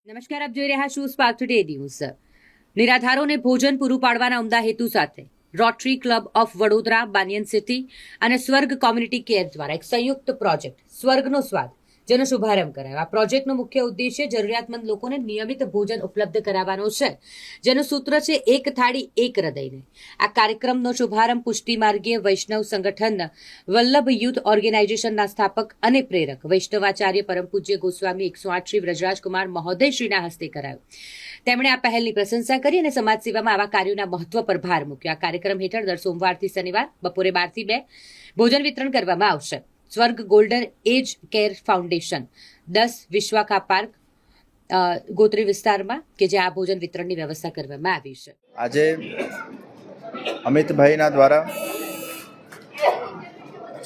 નમસ્કાર, આપ જોઈ રહ્યા છો સ્પાર્ક ટુડે ન્યૂઝ। નિરાધારોને ભોજન પૂરું પાડવાના ઉમદા હેતુ સાથે rotary club of Vadodara, banyan city અને સ્વર્ગ કોમ્યુનિટી કેર દ્વારા એક સંયુક્ત પ્રોજેક્ટ સ્વર્ગનો સ્વાદ જેનો શુભારંભ કરાયો। આ પ્રોજેક્ટનો મુખ્ય ઉદ્દેશ્ય જરૂરિયાતમંદ લોકોને નિયમિત ભોજન ઉપલબ્ધ કરાવવાનો છે, જેનું સૂત્ર છે એક થાળી એક હૃદયને। આ કાર્યક્રમનો શુભારંભ પુષ્ટિ માર્ગીય વૈષ્ણવ સંગઠન વલ્લભ યુથ ઓર્ગેનાઇઝેશનના સ્થાપક અને પ્રેરક વૈષ્ણવાચાર્ય પરમ પૂજ્ય ગોસ્વામી 108 શ્રી વ્રજરાજકુમાર મહોદય શ્રીના હસ્તે કરાયો। તેમણે આ પહેલની પ્રશંસા કરી અને સમાજ સેવામાં આવા કાર્યોના મહત્વ પર ભાર મૂક્યો। આ કાર્યક્રમ હેઠળ દર સોમવારથી શનિવાર બપોરે 12 થી 2 ભોજન વિતરણ કરવામાં આવશે। સ્વર્ગ golden age care foundation 10 વિશ્વાખા park Gotri વિસ્તારમાં કે જે આ ભોજન વિતરણની વ્યવસ્થા કરવામાં આવી છે। આજે અમિતભાઈના દ્વારા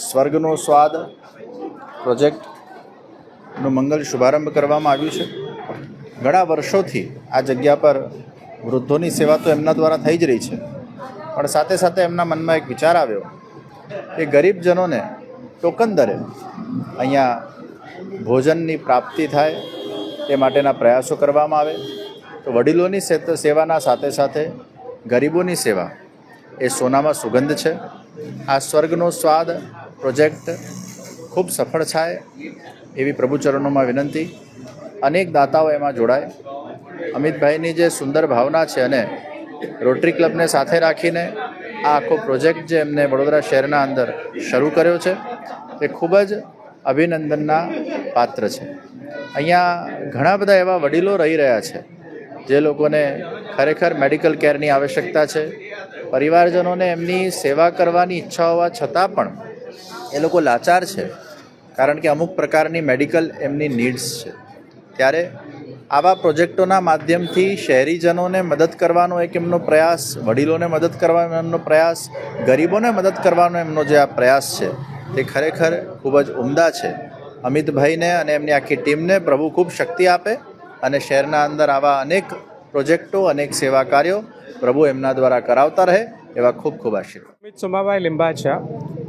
સ્વર્ગનો સ્વાદ પ્રોજેક્ટનું મંગલ શુભારંભ કરવામાં આવ્યું છે। ઘણા વર્ષોથી આ જગ્યા પર વૃદ્ધોની સેવા તો એમના દ્વારા થઈ જ રહી છે, પણ સાથે સાથે એમના મનમાં એક વિચાર આવ્યો કે ગરીબજનોને ટોકન દરે અહીંયા ભોજનની પ્રાપ્તિ થાય તે માટેના પ્રયાસો કરવામાં આવે તો વડીલોની સેવાના સાથે સાથે ગરીબોની સેવા એ સોનામાં સુગંધ છે। આ સ્વર્ગનો સ્વાદ પ્રોજેક્ટ ખૂબ સફળ થાય એવી પ્રભુચરણોમાં વિનંતી। અનેક દાતાઓ એમાં જોડાય। અમિતભાઈની જે સુંદર ભાવના છે અને રોટરી ક્લબને સાથે રાખીને આ આખો પ્રોજેક્ટ જે એમને વડોદરા શહેરના અંદર શરૂ કર્યો છે તે ખૂબ જ અભિનંદનના પાત્ર છે। અહીંયા ઘણા બધા એવા વડીલો રહી રહ્યા છે જે લોકોને ખરેખર મેડિકલ કેરની આવશ્યકતા છે। પરિવારજનોને એમની સેવા કરવાની ઈચ્છા હોવા છતાં પણ એ લોકો લાચાર છે, કારણ કે અમુક પ્રકારની મેડિકલ એમની નીડ્સ છે। ત્યારે આવા પ્રોજેક્ટોના માધ્યમથી શહેરીજનોને મદદ કરવાનો એક એમનો પ્રયાસ, વડીલોને મદદ કરવાનો એમનો પ્રયાસ, ગરીબોને મદદ કરવાનો એમનો જે આ પ્રયાસ છે તે ખરેખર ખૂબ જ ઉમદા છે। અમિતભાઈને અને એમની આખી ટીમને પ્રભુ ખૂબ શક્તિ આપે અને શહેરના અંદર આવા અનેક પ્રોજેક્ટો, અનેક સેવા કાર્યો પ્રભુ એમના દ્વારા કરાવતા રહે એવા ખૂબ ખૂબ આશીર્વાદ। Amit Somabhai લિંબાચા,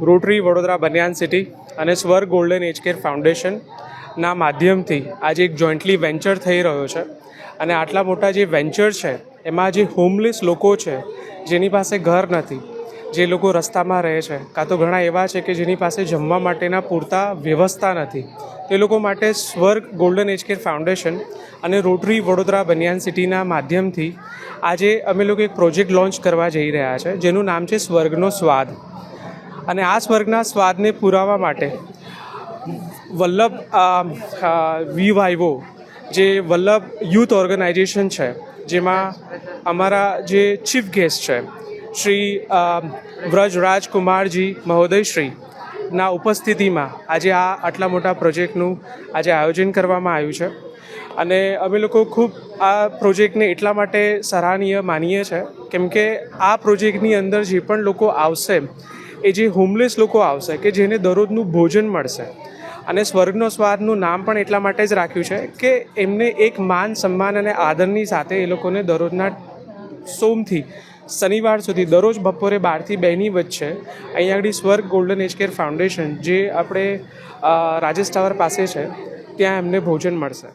rotary Vadodara, banyan city અને સ્વર્ગ ગોલ્ડન એજ કેર ફાઉન્ડેશનના માધ્યમથી આજે એક જોઈન્ટલી વેન્ચર થઈ રહ્યો છે અને આટલા મોટા જે વેન્ચર છે એમાં જે હોમલેસ લોકો છે, જેની પાસે ઘર નથી, જે લોકો રસ્તામાં રહે છે, કાં તો ઘણા એવા છે કે જેની પાસે જમવા માટેના પૂરતા વ્યવસ્થા નથી, તે લોકો માટે સ્વર્ગ ગોલ્ડન એજ કેર ફાઉન્ડેશન અને રોટરી વડોદરા બાનિયન સિટીના માધ્યમથી આજે અમે લોકો એક પ્રોજેક્ટ લોન્ચ કરવા જઈ રહ્યા છે જેનું નામ છે સ્વર્ગનો સ્વાદ। અને આ સ્વર્ગના સ્વાદને પુરાવા માટે વલ્લભ વીવાયવો જે વલ્લભ યુથ ઓર્ગેનાઇઝેશન છે, જેમાં અમારા જે ચીફ ગેસ્ટ છે શ્રી વ્રજરાજકુમારજી મહોદયશ્રીના ઉપસ્થિતિમાં આજે આ આટલા મોટા પ્રોજેક્ટનું આજે આયોજન કરવામાં આવ્યું છે। અને અમે લોકો ખૂબ આ પ્રોજેક્ટને એટલા માટે સરાહનીય માનીએ છીએ કેમ કે આ પ્રોજેક્ટની અંદર જે પણ લોકો આવશે એ જે હોમલેસ લોકો આવશે કે જેને દરરોજનું ભોજન મળશે। અને સ્વર્ગનો સ્વાદનું નામ પણ એટલા માટે જ રાખ્યું છે કે એમને એક માન, સન્માન અને આદરની સાથે એ લોકોને દરરોજના સોમથી શનિવાર સુધી દરરોજ બપોરે 12 થી 2ની વચ્ચે અહીંયા આગળ સ્વર્ગ ગોલ્ડન એજ કેર ફાઉન્ડેશન જે આપણે રાજેશ ટાવર પાસે છે ત્યાં એમને ભોજન મળશે।